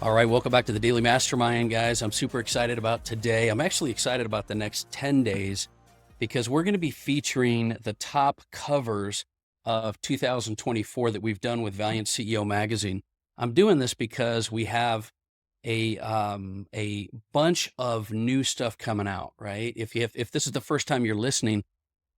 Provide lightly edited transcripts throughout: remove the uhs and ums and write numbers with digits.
All right, welcome back to the Daily Mastermind, guys. I'm super excited about today. I'm actually excited about the next 10 days because we're going to be featuring the top covers of 2024 that we've done with Valiant CEO magazine. I'm doing this because we have a bunch of new stuff coming out, right? If this is the first time you're listening,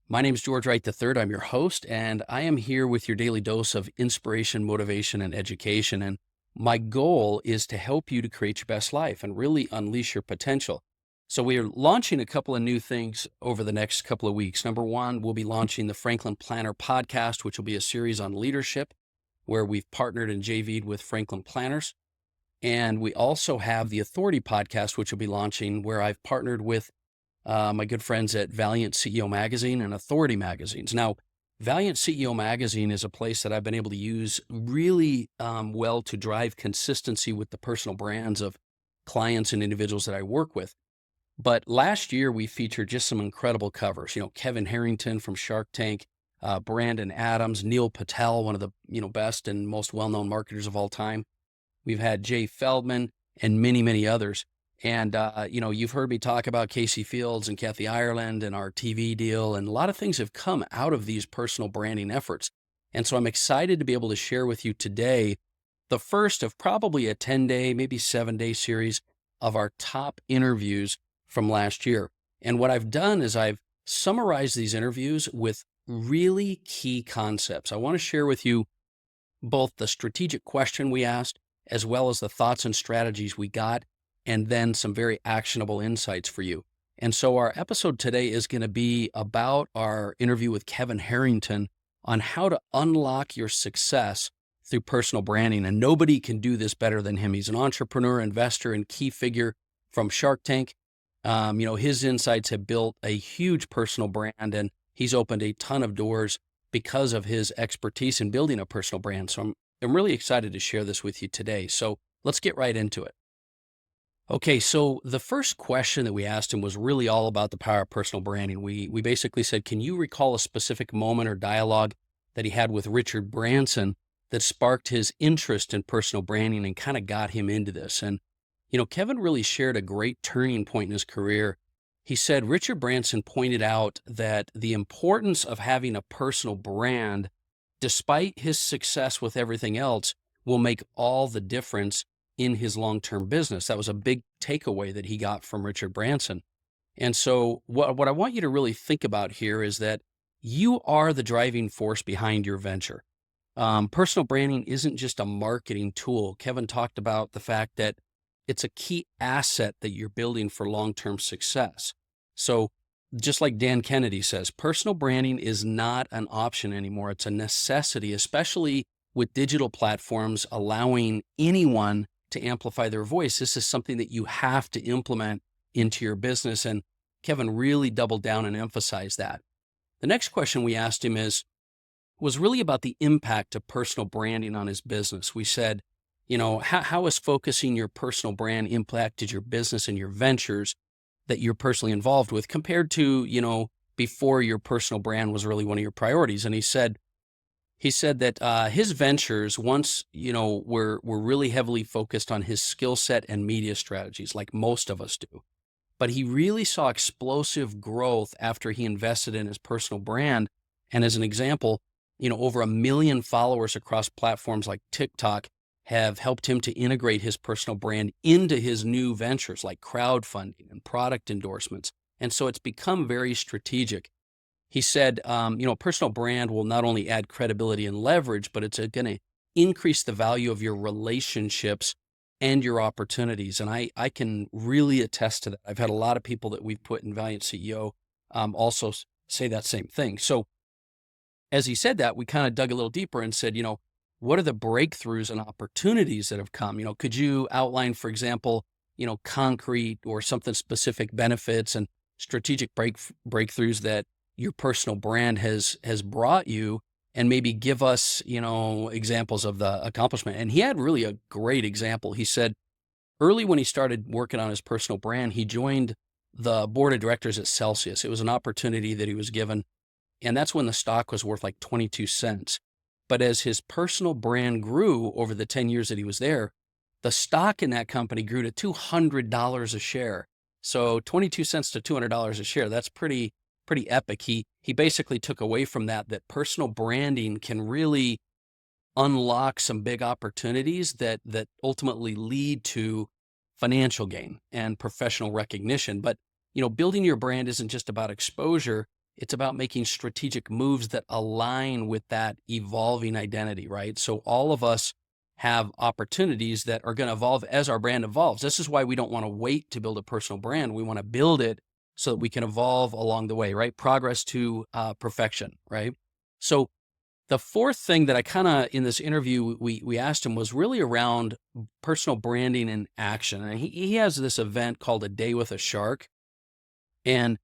my name is George Wright III. I'm your host, and I am here with your daily dose of inspiration, motivation, and education. And my goal is to help you to create your best life and really unleash your potential. So we are launching a couple of new things over the next couple of weeks. Number one, we'll be launching the Franklin Planner podcast, which will be a series on leadership where we've partnered and JV'd with Franklin Planners. And we also have the Authority podcast, which will be launching where I've partnered with my good friends at Valiant CEO magazine and Authority magazines. Now, Valiant CEO magazine is a place that I've been able to use really well to drive consistency with the personal brands of clients and individuals that I work with. But last year we featured just some incredible covers. Kevin Harrington from Shark Tank, Brandon Adams, Neil Patel, one of the best and most well-known marketers of all time. We've had Jay Feldman and many, many others. And, you've heard me talk about Casey Fields and Kathy Ireland and our TV deal, and a lot of things have come out of these personal branding efforts. And so I'm excited to be able to share with you today the first of probably a 10-day, maybe 7-day series of our top interviews from last year. And what I've done is I've summarized these interviews with really key concepts. I want to share with you both the strategic question we asked, as well as the thoughts and strategies we got, and then some very actionable insights for you. And so our episode today is going to be about our interview with Kevin Harrington on how to unlock your success through personal branding. And nobody can do this better than him. He's an entrepreneur, investor, and key figure from Shark Tank. His insights have built a huge personal brand, and he's opened a ton of doors because of his expertise in building a personal brand. So I'm really excited to share this with you today. So let's get right into it. Okay, so the first question that we asked him was really all about the power of personal branding. We basically said, can you recall a specific moment or dialogue that he had with Richard Branson that sparked his interest in personal branding and kind of got him into this? And, Kevin really shared a great turning point in his career. He said Richard Branson pointed out that the importance of having a personal brand, despite his success with everything else, will make all the difference in his long-term business. That was a big takeaway that he got from Richard Branson. And so what I want you to really think about here is that you are the driving force behind your venture. Personal branding isn't just a marketing tool. Kevin talked about the fact that it's a key asset that you're building for long-term success. So just like Dan Kennedy says, personal branding is not an option anymore. It's a necessity, especially with digital platforms allowing anyone to amplify their voice. This is something that you have to implement into your business. And Kevin really doubled down and emphasized that. The next question we asked him was really about the impact of personal branding on his business. We said, how has focusing your personal brand impacted your business and your ventures that you're personally involved with compared to, before your personal brand was really one of your priorities? And he said that his ventures once, were really heavily focused on his skill set and media strategies, like most of us do. But he really saw explosive growth after he invested in his personal brand. And as an example, over 1 million followers across platforms like TikTok have helped him to integrate his personal brand into his new ventures like crowdfunding and product endorsements. And so it's become very strategic. He said, personal brand will not only add credibility and leverage, but it's going to increase the value of your relationships and your opportunities. And I can really attest to that. I've had a lot of people that we've put in Valiant CEO also say that same thing. So as he said that, we kind of dug a little deeper and said, what are the breakthroughs and opportunities that have come? Could you outline, for example, concrete or something specific benefits and strategic breakthroughs that your personal brand has brought you, and maybe give us, examples of the accomplishment? And he had really a great example. He said early when he started working on his personal brand, he joined the board of directors at Celsius. It was an opportunity that he was given, and that's when the stock was worth like 22 cents. But as his personal brand grew over the 10 years that he was there, the stock in that company grew to $200 a share. So 22 cents to $200 a share. That's pretty epic. He basically took away from that personal branding can really unlock some big opportunities that ultimately lead to financial gain and professional recognition. But, building your brand isn't just about exposure. It's about making strategic moves that align with that evolving identity, right? So all of us have opportunities that are going to evolve as our brand evolves. This is why we don't want to wait to build a personal brand. We want to build it so that we can evolve along the way, right? Progress to perfection, right? So the fourth thing that I kind of in this interview we asked him was really around personal branding in action. And he has this event called A Day with a Shark, and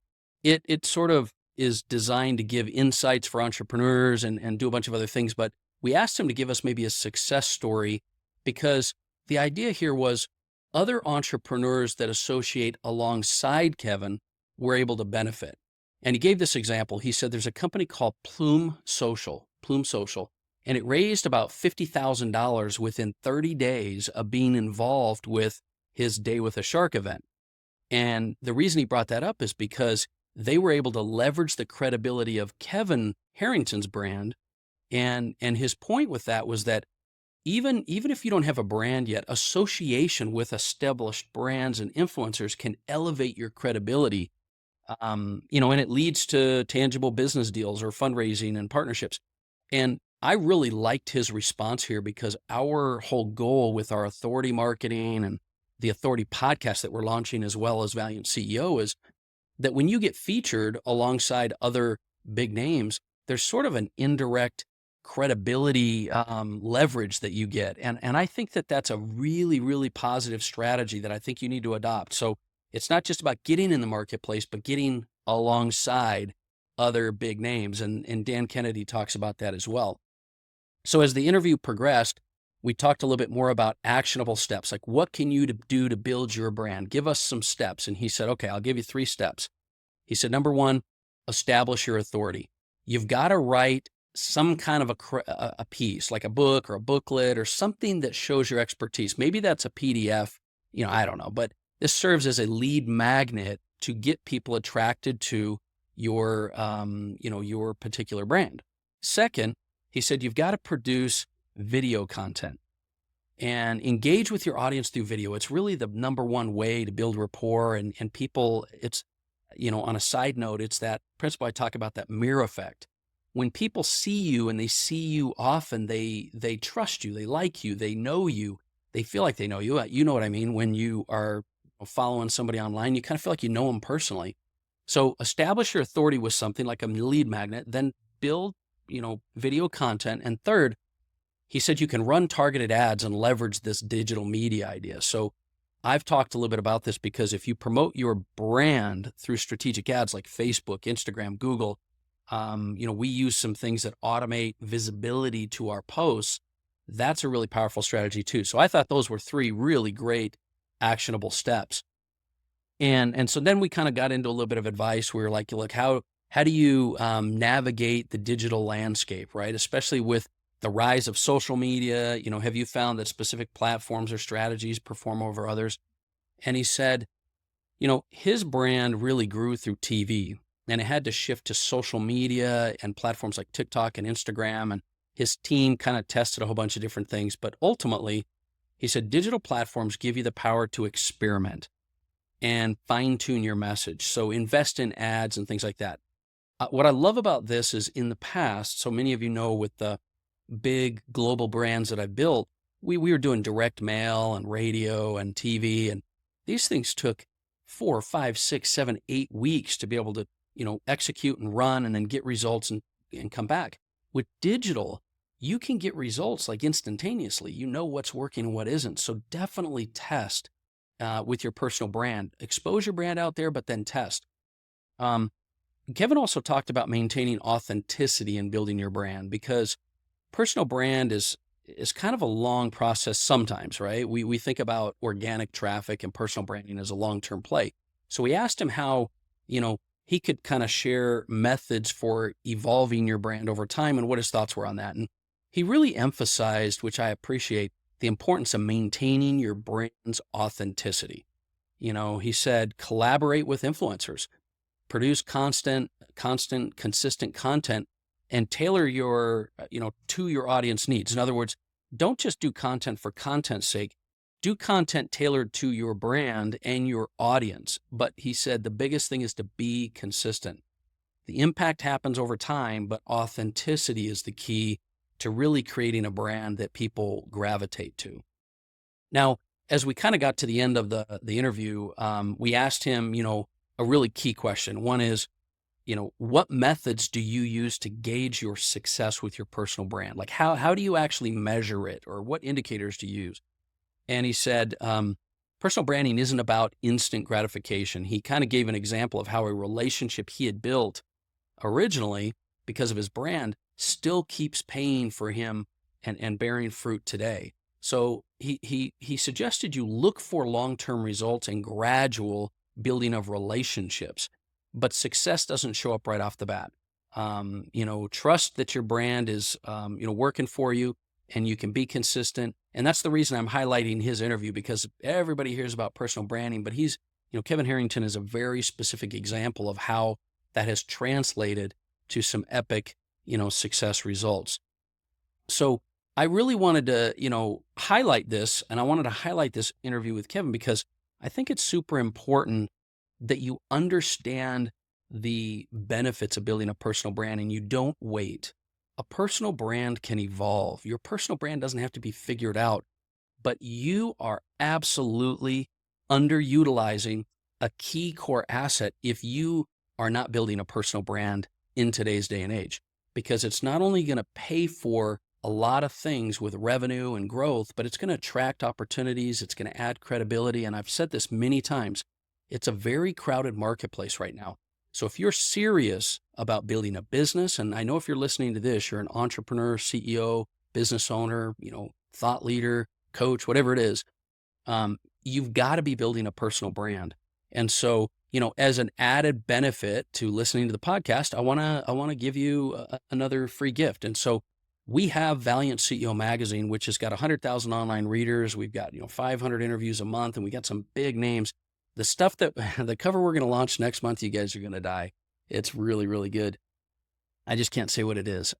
it sort of is designed to give insights for entrepreneurs and do a bunch of other things. But we asked him to give us maybe a success story, because the idea here was other entrepreneurs that associate alongside Kevin were able to benefit. And he gave this example. He said there's a company called Plume Social, and it raised about $50,000 within 30 days of being involved with his Day with a Shark event. And the reason he brought that up is because they were able to leverage the credibility of Kevin Harrington's brand. And his point with that was that even if you don't have a brand yet, association with established brands and influencers can elevate your credibility. And it leads to tangible business deals or fundraising and partnerships. And I really liked his response here, because our whole goal with our authority marketing and the authority podcast that we're launching, as well as Valiant CEO, is that when you get featured alongside other big names, there's sort of an indirect credibility leverage that you get. And I think that that's a really, really positive strategy that I think you need to adopt. So it's not just about getting in the marketplace, but getting alongside other big names. And Dan Kennedy talks about that as well. So as the interview progressed, we talked a little bit more about actionable steps. Like, what can you do to build your brand? Give us some steps. And he said, okay, I'll give you 3 steps. He said, number 1, establish your authority. You've got to write some kind of a piece, like a book or a booklet or something that shows your expertise. Maybe that's a PDF, I don't know, but this serves as a lead magnet to get people attracted to your particular brand. Second, he said, you've got to produce video content and engage with your audience through video. It's really the number one way to build rapport and people. It's, on a side note, it's that principle I talk about, that mirror effect. When people see you and they see you often, they trust you, they like you, they know you, they feel like they know you. You know what I mean? When you are following somebody online, you kind of feel like you know them personally. So establish your authority with something like a lead magnet, then build, video content. And third, he said you can run targeted ads and leverage this digital media idea. So I've talked a little bit about this, because if you promote your brand through strategic ads like Facebook, Instagram, Google, we use some things that automate visibility to our posts. That's a really powerful strategy too. So I thought those were 3 really great actionable steps. And so then we kind of got into a little bit of advice. We were like, look, how do you navigate the digital landscape, right? Especially with the rise of social media, have you found that specific platforms or strategies perform over others? And he said, his brand really grew through TV, and it had to shift to social media and platforms like TikTok and Instagram. And his team kind of tested a whole bunch of different things. But ultimately, he said, digital platforms give you the power to experiment and fine tune your message. So invest in ads and things like that. What I love about this is, in the past, so many of you know, with the big global brands that I built, we were doing direct mail and radio and TV, and these things took 4, 5, 6, 7, 8 weeks to be able to, execute and run and then get results and come back. With digital, you can get results like instantaneously. You know what's working and what isn't. So definitely test with your personal brand. Expose your brand out there, but then test. Kevin also talked about maintaining authenticity in building your brand, because personal brand is kind of a long process sometimes, right? We think about organic traffic and personal branding as a long-term play. So we asked him how, he could kind of share methods for evolving your brand over time and what his thoughts were on that. And he really emphasized, which I appreciate, the importance of maintaining your brand's authenticity. He said, collaborate with influencers, produce consistent, consistent content, and tailor your, to your audience needs. In other words, don't just do content for content's sake. Do content tailored to your brand and your audience. But he said the biggest thing is to be consistent. The impact happens over time, but authenticity is the key to really creating a brand that people gravitate to. Now, as we kind of got to the end of the interview, we asked him, a really key question. One is, what methods do you use to gauge your success with your personal brand? Like how do you actually measure it, or what indicators do you use? And he said, personal branding isn't about instant gratification. He kind of gave an example of how a relationship he had built originally because of his brand still keeps paying for him and bearing fruit today. So he suggested you look for long-term results and gradual building of relationships, but success doesn't show up right off the bat. Trust that your brand is, working for you and you can be consistent. And that's the reason I'm highlighting his interview, because everybody hears about personal branding, but Kevin Harrington is a very specific example of how that has translated to some epic, success results. So I really wanted to, highlight this, and I wanted to highlight this interview with Kevin because I think it's super important that you understand the benefits of building a personal brand and you don't wait. A personal brand can evolve. Your personal brand doesn't have to be figured out, but you are absolutely underutilizing a key core asset if you are not building a personal brand in today's day and age, because it's not only going to pay for a lot of things with revenue and growth, but it's going to attract opportunities. It's going to add credibility. And I've said this many times, it's a very crowded marketplace right now. So if you're serious about building a business, and I know if you're listening to this, you're an entrepreneur, CEO, business owner, thought leader, coach, whatever it is, you've got to be building a personal brand. And so, as an added benefit to listening to the podcast, I want to give you another free gift. And so we have Valiant CEO magazine, which has got 100,000 online readers. We've got, 500 interviews a month, and we got some big names. The stuff the cover we're going to launch next month, you guys are going to die. It's really, really good. I just can't say what it is.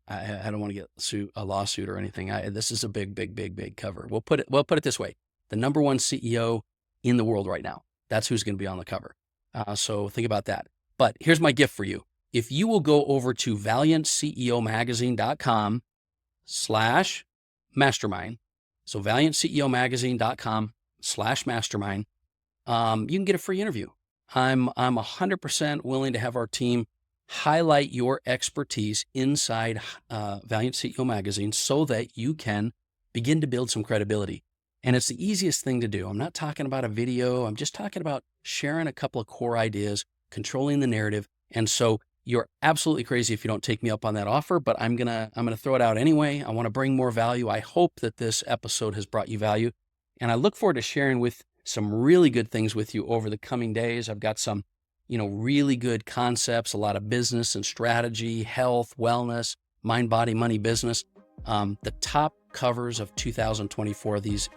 I don't want to get a lawsuit or anything. This is a big, big, big, big cover. We'll put it this way: the number one CEO in the world right now. That's who's going to be on the cover. So think about that. But here's my gift for you. If you will go over to valiantceomagazine.com/mastermind, so valiantceomagazine.com/mastermind, you can get a free interview. I'm 100% willing to have our team highlight your expertise inside Valiant CEO Magazine so that you can begin to build some credibility. And it's the easiest thing to do. I'm not talking about a video. I'm just talking about sharing a couple of core ideas, controlling the narrative. And so you're absolutely crazy if you don't take me up on that offer, but I'm going to throw it out anyway. I want to bring more value. I hope that this episode has brought you value. And I look forward to sharing with some really good things with you over the coming days. I've got some, really good concepts, a lot of business and strategy, health, wellness, mind, body, money, business. The top covers of 2024. These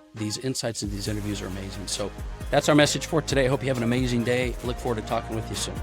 insights and these interviews are amazing. So that's our message for today. I hope you have an amazing day. Look forward to talking with you soon.